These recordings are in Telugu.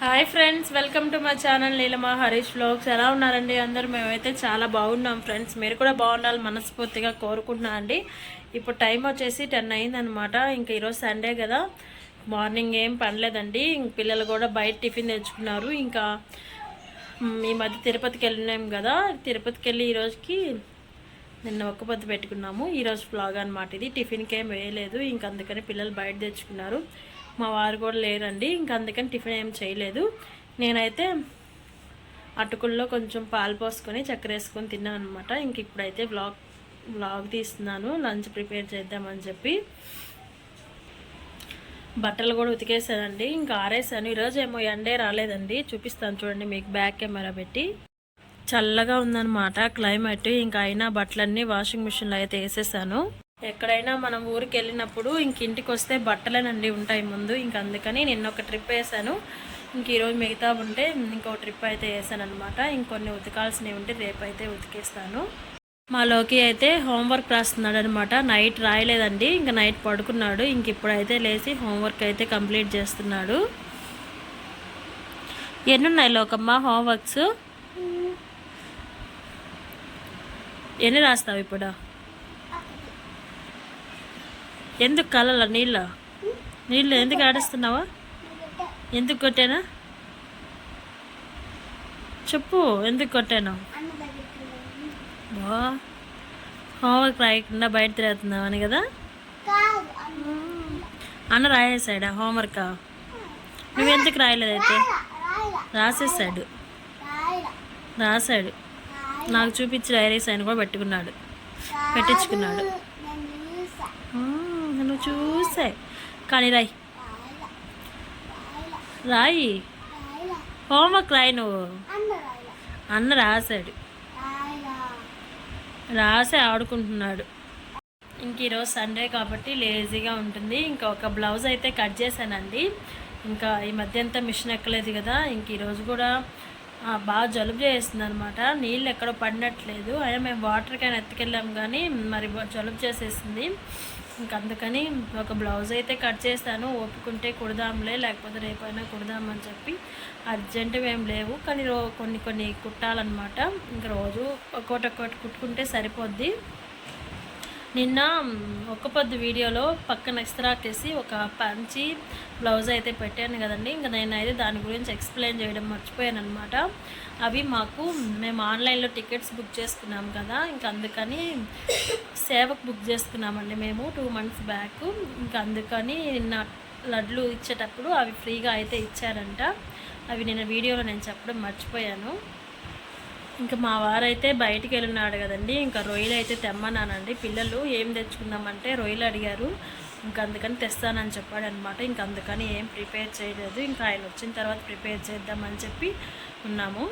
Hi friends, welcome to my channel Neelama Harish vlogs. ఎలా ఉన్నారండి అందరూ? మేమైతే చాలా బాగున్నాం ఫ్రెండ్స్. మీరు కూడా బాగుండాలి మనస్ఫూర్తిగా కోరుకుంటున్నా అండి. ఇప్పుడు టైం వచ్చేసి 10 అయిందనమాట. ఇంకా ఈరోజు సండే కదా, మార్నింగ్ ఏం పనిలేదండి. ఇంక పిల్లలు కూడా బయట టిఫిన్ తెచ్చుకున్నారు. ఇంకా ఈ మధ్య తిరుపతికి వెళ్ళినాం కదా, తిరుపతికి వెళ్ళి ఈరోజుకి నిన్న ఒక్క పొద్దు పెట్టుకున్నాము. ఈరోజు వ్లాగ్ అనమాట ఇది. టిఫిన్కి ఏం వేయలేదు, ఇంక అందుకని పిల్లలు బయట తెచ్చుకున్నారు. మా వారు కూడా లేరండి, ఇంక అందుకని టిఫిన్ ఏం చేయలేదు. నేనైతే అటుకుల్లో కొంచెం పాలు పోసుకొని చక్కెర వేసుకొని తిన్నాను అనమాట. ఇంక ఇప్పుడైతే వ్లాగ్ తీస్తున్నాను, లంచ్ ప్రిపేర్ చేద్దామని చెప్పి. బట్టలు కూడా ఉతికేసానండి, ఇంకా ఆరేసాను. ఈరోజు ఏమో ఎండే రాలేదండి, చూపిస్తాను చూడండి మీకు బ్యాక్ కెమెరా పెట్టి. చల్లగా ఉందన్నమాట క్లైమేట్. ఇంకా అయినా బట్టలన్నీ వాషింగ్ మిషన్లో అయితే వేసేసాను. ఎక్కడైనా మనం ఊరికి వెళ్ళినప్పుడు ఇంక ఇంటికి వస్తే బట్టలేనండి ఉంటాయి ముందు. ఇంక అందుకని నిన్న ఒక ట్రిప్ వేసాను. ఇంక ఈరోజు మిగతా ఉంటే ఇంకో ట్రిప్ అయితే వేసాను అనమాట. ఇంకొన్ని ఉతకాల్సినవి ఉంటే రేపు అయితే ఉతికేస్తాను. మాలోకి అయితే హోంవర్క్ రాస్తున్నాడు అనమాట. నైట్ రాయలేదండి, ఇంకా నైట్ పడుకున్నాడు. ఇంక ఇప్పుడైతే లేచి హోంవర్క్ అయితే కంప్లీట్ చేస్తున్నాడు. ఎన్నున్నాయి లోకమ్మ హోంవర్క్స్? ఎన్ని రాస్తావు ఇప్పుడు? ఎందుకు కలల నీళ్ళు ఎందుకు ఆడిస్తున్నావా? ఎందుకు కొట్టానా చెప్పు, ఎందుకు కొట్టాను? బా, హోంవర్క్ రాయకుండా బయట తిరుగుతున్నావు అని కదా. అన్న రాయేసాడా హోంవర్క్? నువ్వెందుకు రాయలేదైతే? రాసేసాడు, రాశాడు. నాకు చూపించి డైరీస్ ఆయన కూడా పెట్టించుకున్నాడు. నువ్వు చూసే కానీ రాయి హోంవర్క్ రాయి నువ్వు. అన్న రాసే ఆడుకుంటున్నాడు. ఇంక ఈరోజు సండే కాబట్టి లేజీగా ఉంటుంది. ఇంకా ఒక బ్లౌజ్ అయితే కట్ చేశానండి. ఇంకా ఈ మధ్య అంతా మిషన్ ఎక్కలేదు కదా, ఇంక ఈరోజు కూడా బాగా జలుబు చేస్తుంది అనమాట. నీళ్ళు ఎక్కడ పడినట్లేదు. అయినా మేము వాటర్ క్యాన్ ఎత్తుకెళ్ళాము కానీ మరి జలుబు చేసేసింది. ఇంక అందుకని ఒక బ్లౌజ్ అయితే కట్ చేస్తాను. ఓపుకుంటే కుడదాంలే, లేకపోతే రేపైనా కుడదామని చెప్పి. అర్జెంటుగా ఏం లేవు, కానీ కొన్ని కుట్టాలన్నమాట. ఇంకా రోజు ఒక్కొక్కటి కుట్టుకుంటే సరిపోద్ది. నిన్న ఒక్క పొద్దు వీడియోలో పక్కన ఎక్స్ట్రాకేసి ఒక పంచి బ్లౌజ్ అయితే పెట్టాను కదండి. ఇంకా నేనైతే దాని గురించి ఎక్స్ప్లెయిన్ చేయడం మర్చిపోయాను అనమాట. అవి మేము ఆన్లైన్లో టికెట్స్ బుక్ చేసుకున్నాం కదా, ఇంకా అందుకని సేవకు బుక్ చేసుకున్నామండి మేము 2 months బ్యాక్. ఇంకా అందుకని నిన్న లడ్లు ఇచ్చేటప్పుడు అవి ఫ్రీగా అయితే ఇచ్చారంట. అవి నిన్న వీడియోలో నేను చెప్పడం మర్చిపోయాను. ఇంకా మా వారైతే బయటికి వెళ్ళినాడు కదండి, ఇంకా రొయ్యలు అయితే తెమ్మన్నానండి. పిల్లలు ఏం తెచ్చుకుందామంటే రొయ్యలు అడిగారు. ఇంకా అందుకని తెస్తానని చెప్పాడు అనమాట. ఇంకా అందుకని ఏం ప్రిపేర్ చేయలేదు. ఇంకా ఆయన వచ్చిన తర్వాత ప్రిపేర్ చేద్దామని చెప్పి ఉన్నాము.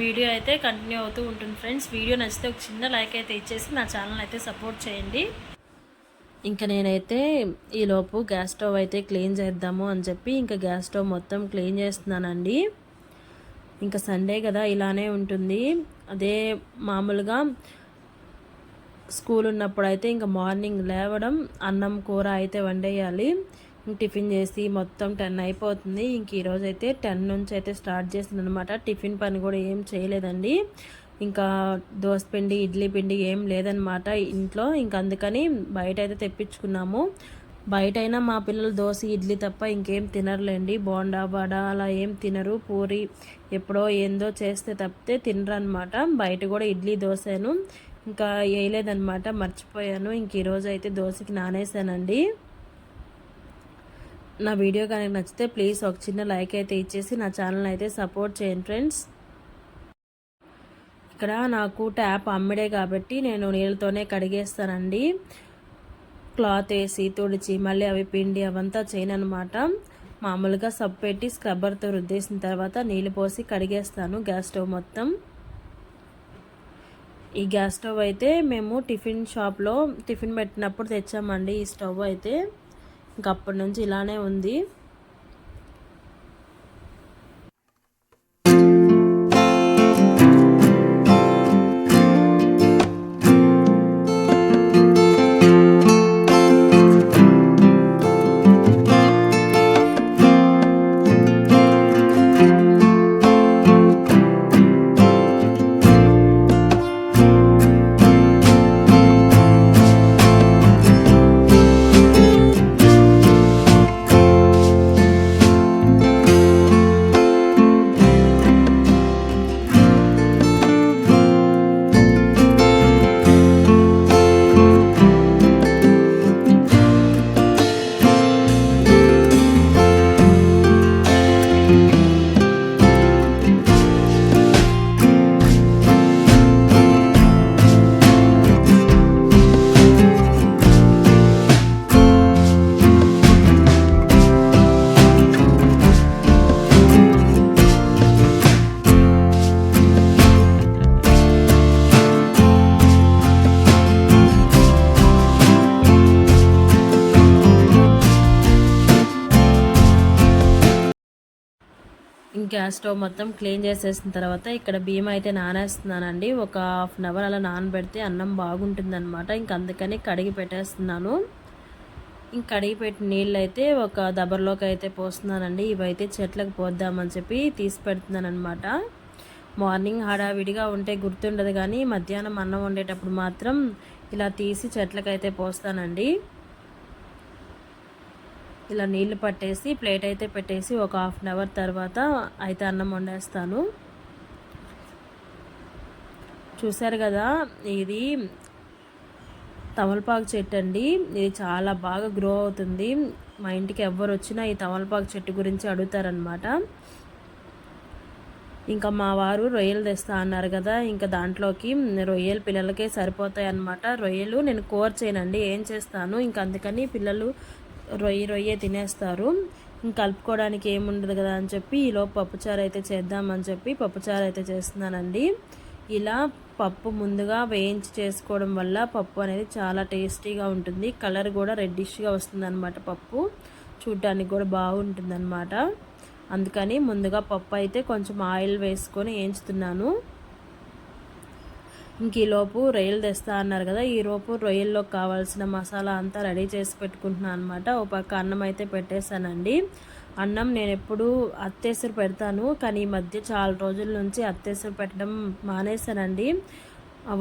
వీడియో అయితే కంటిన్యూ అవుతూ ఉంటుంది ఫ్రెండ్స్. వీడియో నచ్చితే ఒక చిన్న లైక్ అయితే ఇచ్చేసి నా ఛానల్ అయితే సపోర్ట్ చేయండి. ఇంకా నేనైతే ఈలోపు గ్యాస్ స్టవ్ అయితే క్లీన్ చేద్దాము అని చెప్పి ఇంకా గ్యాస్ స్టవ్ మొత్తం క్లీన్ చేస్తున్నానండి. ఇంకా సండే కదా ఇలానే ఉంటుంది. అదే మామూలుగా స్కూల్ ఉన్నప్పుడు అయితే ఇంకా మార్నింగ్ లేవడం, అన్నం కూర అయితే వండేయాలి. టిఫిన్ చేసి మొత్తం 10 అయిపోతుంది. ఇంక ఈరోజు అయితే 10 నుంచి అయితే స్టార్ట్ చేసింది అనమాట. టిఫిన్ పని కూడా ఏం చేయలేదండి. ఇంకా దోసపిండి ఇడ్లీ పిండి ఏం లేదనమాట ఇంట్లో. ఇంకా అందుకని బయట అయితే తెప్పించుకున్నాము. బయటైనా మా పిల్లలు దోశ ఇడ్లీ తప్ప ఇంకేం తినరులేండి. బోండా వడ అలా ఏం తినరు. పూరి ఎప్పుడో ఏందో చేస్తే తప్పితే తినరనమాట. బయట కూడా ఇడ్లీ దోశను ఇంకా వేయలేదనమాట, మర్చిపోయాను. ఇంక ఈరోజు అయితే దోశకి నానేసానండి. నా వీడియో కనుక నచ్చితే ప్లీజ్ ఒక చిన్న లైక్ అయితే ఇచ్చేసి నా ఛానల్ అయితే సపోర్ట్ చేయండి ఫ్రెండ్స్. ఇక్కడ నాకు ట్యాప్ అమ్మిడే కాబట్టి నేను నీళ్ళతోనే కడిగేస్తానండి. క్లాత్ వేసి తుడిచి మళ్ళీ అవి పిండి అవంతా చేయనమాట. మామూలుగా సబ్బు పెట్టి స్క్రబ్బర్తో రుద్దేసిన తర్వాత నీళ్ళు పోసి కడిగేస్తాను గ్యాస్ స్టవ్ మొత్తం. ఈ గ్యాస్ స్టవ్ అయితే మేము టిఫిన్ షాప్లో టిఫిన్ పెట్టినప్పుడు తెచ్చామండి. ఈ స్టవ్ అయితే ఇంక అప్పటి నుంచి ఇలానే ఉంది. గ్యాస్ స్టవ్ మొత్తం క్లీన్ చేసేసిన తర్వాత ఇక్కడ బియ్యం అయితే నానేస్తున్నానండి. ఒక హాఫ్ అన్ అవర్ అలా నానబెడితే అన్నం బాగుంటుందన్నమాట. ఇంక అందుకని కడిగి పెట్టేస్తున్నాను. ఇంక కడిగి పెట్టిన నీళ్ళు అయితే ఒక దబర్లోకి అయితే పోస్తున్నానండి. ఇవైతే చెట్లకు పోద్దామని చెప్పి తీసి పెడుతున్నాను అనమాట. మార్నింగ్ హడావిడిగా ఉంటే గుర్తుండదు, కానీ మధ్యాహ్నం అన్నం వండేటప్పుడు మాత్రం ఇలా తీసి చెట్లకైతే పోస్తానండి. ఇలా నీళ్లు పట్టేసి ప్లేట్ అయితే పెట్టేసి ఒక హాఫ్ అన్ అవర్ తర్వాత అయితే అన్నం వండేస్తాను. చూసారు కదా, ఇది తమలపాకు చెట్టు అండి. ఇది చాలా బాగా గ్రో అవుతుంది. మా ఇంటికి ఎవరు వచ్చినా ఈ తమలపాకు చెట్టు గురించి అడుగుతారనమాట. ఇంకా మా వారు రొయ్యలు తెస్తా అన్నారు కదా, ఇంకా దాంట్లోకి రొయ్యలు పిల్లలకే సరిపోతాయి అన్నమాట. రొయ్యలు నేను కూర చేయనండి, ఏం చేస్తాను, ఇంకా అందుకని పిల్లలు రొయ్యే తినేస్తారు. ఇంక కలుపుకోవడానికి ఏముండదు కదా అని చెప్పి ఈలోపు పప్పుచారు అయితే చేద్దామని చెప్పి పప్పుచారు అయితే చేస్తున్నానండి. ఇలా పప్పు ముందుగా వేయించి చేసుకోవడం వల్ల పప్పు అనేది చాలా టేస్టీగా ఉంటుంది. కలర్ కూడా రెడ్డిష్గా వస్తుంది అనమాట. పప్పు చూడటానికి కూడా బాగుంటుంది అనమాట. అందుకని ముందుగా పప్పు అయితే కొంచెం ఆయిల్ వేసుకొని వేయించుతున్నాను. ఇంక ఈలోపు రొయ్యలు తెస్తా అన్నారు కదా, ఈలోపు రొయ్యల్లో కావాల్సిన మసాలా అంతా రెడీ చేసి పెట్టుకుంటున్నాను అనమాట. ఒక పక్క అన్నం అయితే పెట్టేశానండి. అన్నం నేను ఎప్పుడు అత్తేసరి పెడతాను, కానీ ఈ మధ్య చాలా రోజుల నుంచి అత్తేసరి పెట్టడం మానేశానండి.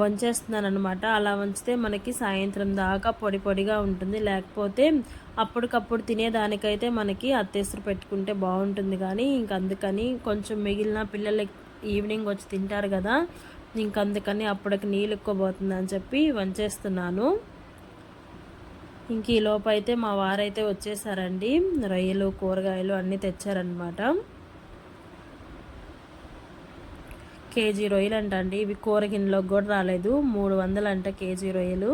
వంచేస్తున్నాను అనమాట. అలా వంచితే మనకి సాయంత్రం దాకా పొడి పొడిగా ఉంటుంది. లేకపోతే అప్పటికప్పుడు తినేదానికైతే మనకి అత్తేసరి పెట్టుకుంటే బాగుంటుంది, కానీ ఇంక అందుకని కొంచెం మిగిలిన పిల్లలు ఈవినింగ్ వచ్చి తింటారు కదా, ఇంకందుకని అప్పటికి నీళ్ళు ఎక్కువబోతుందని చెప్పి వంచేస్తున్నాను. ఇంక ఈ లోపు అయితే మా వారైతే వచ్చేసారండి. రొయ్యలు కూరగాయలు అన్నీ తెచ్చారనమాట. కేజీ రొయ్యలు అండి. ఇవి కూర గిన్నెలోకి కూడా రాలేదు. 300 అంట కేజీ రొయ్యలు.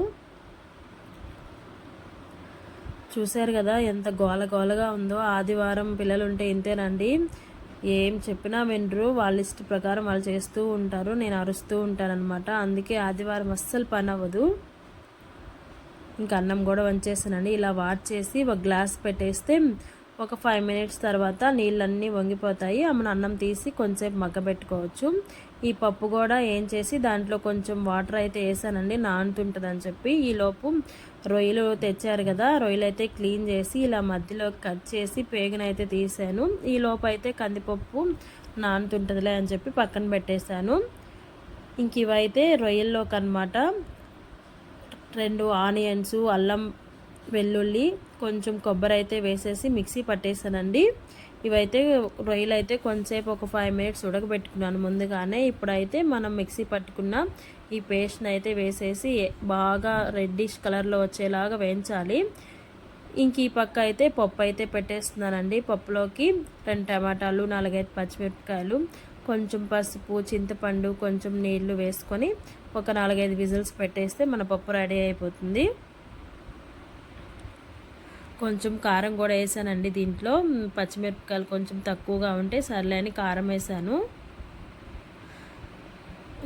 చూశారు కదా ఎంత గోల గోలగా ఉందో. ఆదివారం పిల్లలు ఉంటే ఇంతేనండి, ఏం చెప్పినా వినరు. వాళ్ళ ఇష్ట ప్రకారం వాళ్ళు చేస్తూ ఉంటారు. నేను అరుస్తూ ఉంటానన్నమాట. అందుకే ఆదివారం అస్సలు పని అవ్వదు. ఇంకా అన్నం కూడా వంచేసానండి. ఇలా వాట్ చేసి ఒక గ్లాస్ పెట్టేస్తే ఒక 5 మినిట్స్ తర్వాత నీళ్ళన్నీ వంగిపోతాయి. మన అన్నం తీసి కొంచెంసేపు మగ్గబెట్టుకోవచ్చు. ఈ పప్పు కూడా ఏం చేసి దాంట్లో కొంచెం వాటర్ అయితే వేసానండి, నానుతుంటుందని చెప్పి. ఈలోపు రొయ్యలు తెచ్చారు కదా, రొయ్యలు అయితే క్లీన్ చేసి ఇలా మధ్యలో కట్ చేసి పేగునైతే తీసాను. ఈలోపు అయితే కందిపప్పు నానుతుంటుందిలే అని చెప్పి పక్కన పెట్టేశాను. ఇంక ఇవైతే రొయ్యల్లోకి అనమాట 2 ఆనియన్స్, అల్లం వెల్లుల్లి, కొంచెం కొబ్బరి అయితే వేసేసి మిక్సీ పట్టేసానండి. ఇవైతే రొయ్యలు అయితే కొంచెంసేపు ఒక 5 మినిట్స్ ఉడకబెట్టుకున్నాను ముందుగానే. ఇప్పుడైతే మనం మిక్సీ పట్టుకున్న ఈ పేస్ట్ని అయితే వేసేసి బాగా రెడ్డిష్ కలర్లో వచ్చేలాగా వేయించాలి. ఇంక ఈ పక్క అయితే పప్పు అయితే పెట్టేస్తున్నానండి. పప్పులోకి 2 టమాటాలు, 4-5 పచ్చిమిరపకాయలు, కొంచెం పసుపు, చింతపండు, కొంచెం నీళ్లు వేసుకొని ఒక 4-5 విజిల్స్ పెట్టేస్తే మన పప్పు రెడీ అయిపోతుంది. కొంచెం కారం కూడా వేసానండి దీంట్లో. పచ్చిమిరపకాయలు కొంచెం తక్కువగా ఉంటే సర్లే అని కారం వేసాను.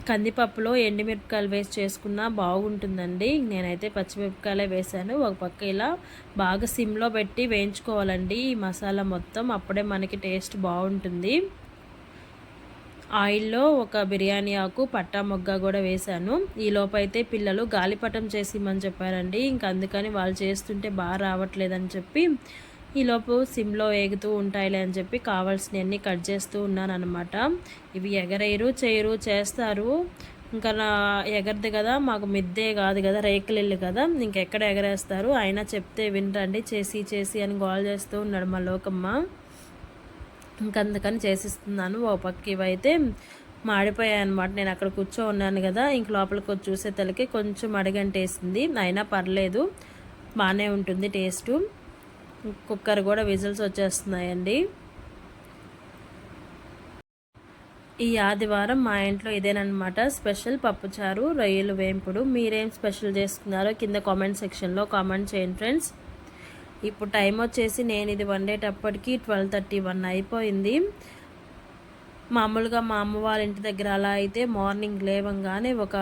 కందిపప్పులో ఎండుమిరపకాయలు వేసి చేసుకున్నా బాగుంటుందండి. నేనైతే పచ్చిమిరపకాయలే వేసాను. ఒక పక్క ఇలా బాగా సిమ్లో పెట్టి వేయించుకోవాలండి ఈ మసాలా మొత్తం, అప్పుడే మనకి టేస్ట్ బాగుంటుంది. ఆయిల్లో ఒక బిర్యానీ ఆకు, పట్టా మొగ్గ కూడా వేశాను. ఈలోపు అయితే పిల్లలు గాలిపటం చేసిమని చెప్పారండి. ఇంక అందుకని వాళ్ళు చేస్తుంటే బాగా రావట్లేదని చెప్పి ఈలోపు సిమ్లో వేగుతూ ఉంటాయిలే అని చెప్పి కావాల్సినవన్నీ కట్ చేస్తూ ఉన్నాను అనమాట. ఇవి ఎగరేయరు, చేయరు, చేస్తారు. ఇంకా నా ఎగరదు కదా, మాకు మిద్దే కాదు కదా, రేకులిల్లు కదా, ఇంకెక్కడ ఎగరేస్తారు. అయినా చెప్తే వినరండి, చేసి చేసి అని గోల్ చేస్తూ ఉన్నాడు మా లోకమ్మ. ఇంకందుకని చేసిస్తున్నాను. ఓ పక్క ఇవైతే మాడిపోయాయి అనమాట. నేను అక్కడ ఉన్నాను కదా, ఇంక లోపలికి వచ్చి చూసేతలకి కొంచెం అడగంటేసింది. అయినా పర్లేదు, బాగానే ఉంటుంది టేస్టు. కుక్కర్ కూడా విజిల్స్ వచ్చేస్తున్నాయండి. ఈ ఆదివారం మా ఇంట్లో ఇదేనమాట స్పెషల్, పప్పుచారు, రొయ్యలు వేంపుడు. మీరేం స్పెషల్ చేసుకున్నారో కింద కామెంట్ సెక్షన్లో కామెంట్ చేయండి ఫ్రెండ్స్. ఇప్పుడు టైం వచ్చేసి నేను ఇది వండేటప్పటికి 12:31 అయిపోయింది. మామూలుగా మా అమ్మ వాళ్ళ ఇంటి దగ్గర అలా అయితే మార్నింగ్ లేవంగానే ఒక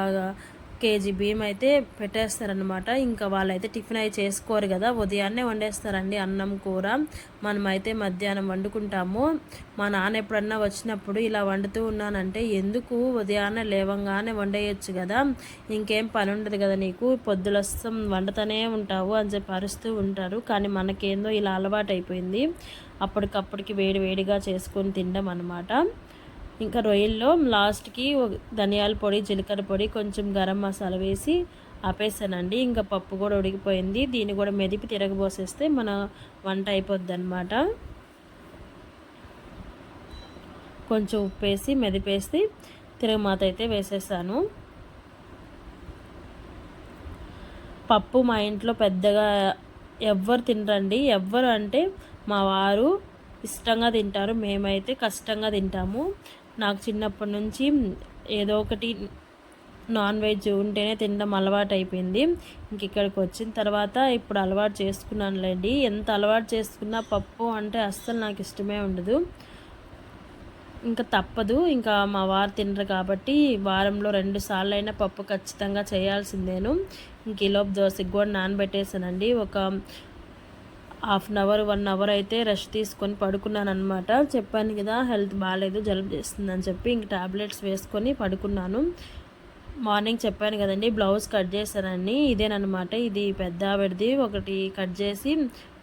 కేజీ బియ్యం అయితే పెట్టేస్తారనమాట. ఇంకా వాళ్ళైతే టిఫిన్ అయి చేసుకోరు కదా, ఉదయాన్నే వండేస్తారండి అన్నం కూర. మనమైతే మధ్యాహ్నం వండుకుంటాము. మా నాన్న ఎప్పుడన్నా వచ్చినప్పుడు ఇలా వండుతూ ఉన్నానంటే, ఎందుకు ఉదయాన్నే లేవంగానే వండేయచ్చు కదా, ఇంకేం పని ఉండదు కదా నీకు, పొద్దులొస్తాం వండుతూనే ఉంటావు అని చెప్పి అరుస్తూ ఉంటారు. కానీ మనకేందో ఇలా అలవాటు అయిపోయింది, అప్పటికప్పటికి వేడి వేడిగా చేసుకొని తినడం అనమాట. ఇంకా రొయ్యల్లో లాస్ట్కి ధనియాల పొడి, జీలకర్ర పొడి, కొంచెం గరం మసాలా వేసి ఆపేసానండి. ఇంకా పప్పు కూడా ఉడికిపోయింది. దీన్ని కూడా మెదిపి తిరగబోసేస్తే మన వంట అయిపోద్ది అనమాట. కొంచెం ఉప్పేసి మెదిపేసి తిరగమాత అయితే వేసేసాను. పప్పు మా ఇంట్లో పెద్దగా ఎవ్వరు తినరండి. ఎవ్వరు అంటే మా వారు ఇష్టంగా తింటారు, మేమైతే కష్టంగా తింటాము. నాకు చిన్నప్పటి నుంచి ఏదో ఒకటి నాన్ వెజ్ ఉంటేనే తినడం అలవాటు అయిపోయింది. ఇంక ఇక్కడికి వచ్చిన తర్వాత ఇప్పుడు అలవాటు చేసుకున్నానులేండి. ఎంత అలవాటు చేసుకున్నా పప్పు అంటే అస్సలు నాకు ఇష్టమే ఉండదు. ఇంకా తప్పదు, ఇంకా మా వారు తినరు కాబట్టి వారంలో 2 సార్లు అయినా పప్పు ఖచ్చితంగా చేయాల్సిందేను. ఇంక ఈలోపు దోశకి కూడా నానబెట్టేసానండి. ఒక 1/2 అవర్ 1 అవర్ అయితే రెస్ట్ తీసుకొని పడుకున్నాను అనమాట. చెప్పాను కదా హెల్త్ బాగాలేదు, జలుబు చేస్తుందని చెప్పి ఇంక టాబ్లెట్స్ వేసుకొని పడుకున్నాను. మార్నింగ్ చెప్పాను కదండి బ్లౌజ్ కట్ చేశానని, ఇదేనమాట. ఇది పెద్ద ఆవిడది ఒకటి కట్ చేసి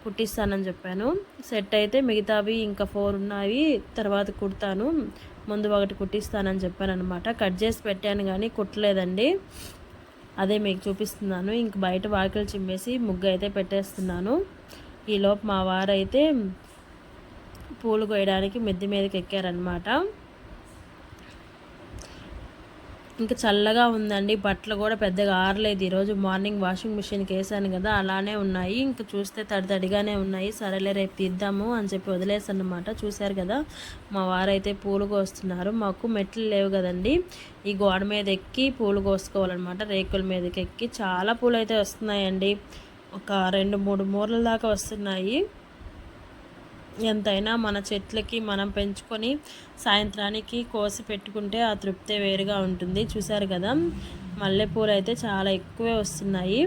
కుట్టిస్తానని చెప్పాను. సెట్ అయితే మిగతావి ఇంకా 4 ఉన్నాయి, తర్వాత కుడతాను. ముందు ఒకటి కుట్టిస్తానని చెప్పాను అనమాట. కట్ చేసి పెట్టాను కానీ కుట్టలేదండి, అదే మీకు చూపిస్తున్నాను. ఇంక బయట వాకిలు చిమ్మేసి ముగ్గు అయితే పెట్టేస్తున్నాను. ఈలోపు మా వారైతే పూలు కోయడానికి మిద్దె మీదకి ఎక్కారనమాట. ఇంకా చల్లగా ఉందండి, బట్టలు కూడా పెద్దగా ఆరలేదు. ఈరోజు మార్నింగ్ వాషింగ్ మిషన్కి వేసాను కదా, అలానే ఉన్నాయి. ఇంకా చూస్తే తడిగానే ఉన్నాయి. సరేలే రేపు తీద్దాము అని చెప్పి వదిలేసన్నమాట. చూశారు కదా మా వారైతే పూలు కోస్తున్నారు. మాకు మెట్లు లేవు కదండి, ఈ గోడ మీద ఎక్కి పూలు కోసుకోవాలన్నమాట. రేకుల మీదకి ఎక్కి చాలా పూలు అయితే వస్తున్నాయండి. ఒక 2-3 మూరల దాకా వస్తున్నాయి. ఎంతైనా మన చెట్లకి మనం పెంచుకొని సాయంత్రానికి కోసి పెట్టుకుంటే ఆ తృప్తే వేరుగా ఉంటుంది. చూసారు కదా మల్లెపూలు అయితే చాలా ఎక్కువే వస్తున్నాయి.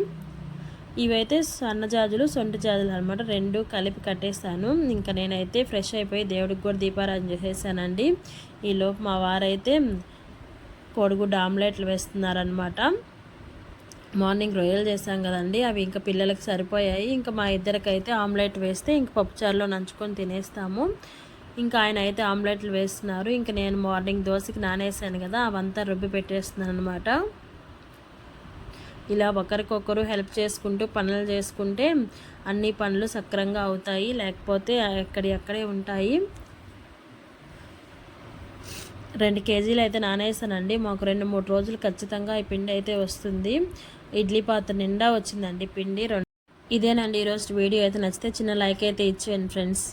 ఇవైతే సన్నజాజులు, సొంటి జాజులు అనమాట, 2 కలిపి కట్టేస్తాను. ఇంకా నేనైతే ఫ్రెష్ అయిపోయి దేవుడికి కూడా దీపారాధన చేసేసానండి. ఈలోపు మా వారైతే కోడిగుడ్డు ఆమ్లెట్లు వేస్తున్నారనమాట. మార్నింగ్ రొయ్యలు చేసాం కదండి, అవి ఇంకా పిల్లలకి సరిపోయాయి. ఇంకా మా ఇద్దరికైతే ఆమ్లెట్ వేస్తే ఇంక పప్పుచారులో నంచుకొని తినేస్తాము. ఇంకా ఆయన అయితే ఆమ్లెట్లు వేస్తున్నారు. ఇంకా నేను మార్నింగ్ దోశకి నానేసాను కదా, అవంతా రుబ్బి పెట్టేస్తున్నాను అనమాట. ఇలా ఒకరికొకరు హెల్ప్ చేసుకుంటూ పనులు చేసుకుంటే అన్ని పనులు సక్రంగా అవుతాయి, లేకపోతే ఎక్కడే ఉంటాయి. 2 కేజీలు అయితే నానేసానండి. మాకు 2-3 రోజులు ఖచ్చితంగా ఈ పిండి అయితే వస్తుంది. ఇడ్లీ పాత్ర నిండా వచ్చిందండి పిండి. ఇదేనండి ఈరోజు వీడియో. అయితే నచ్చితే చిన్న లైక్ అయితే ఇచ్చేయండి ఫ్రెండ్స్.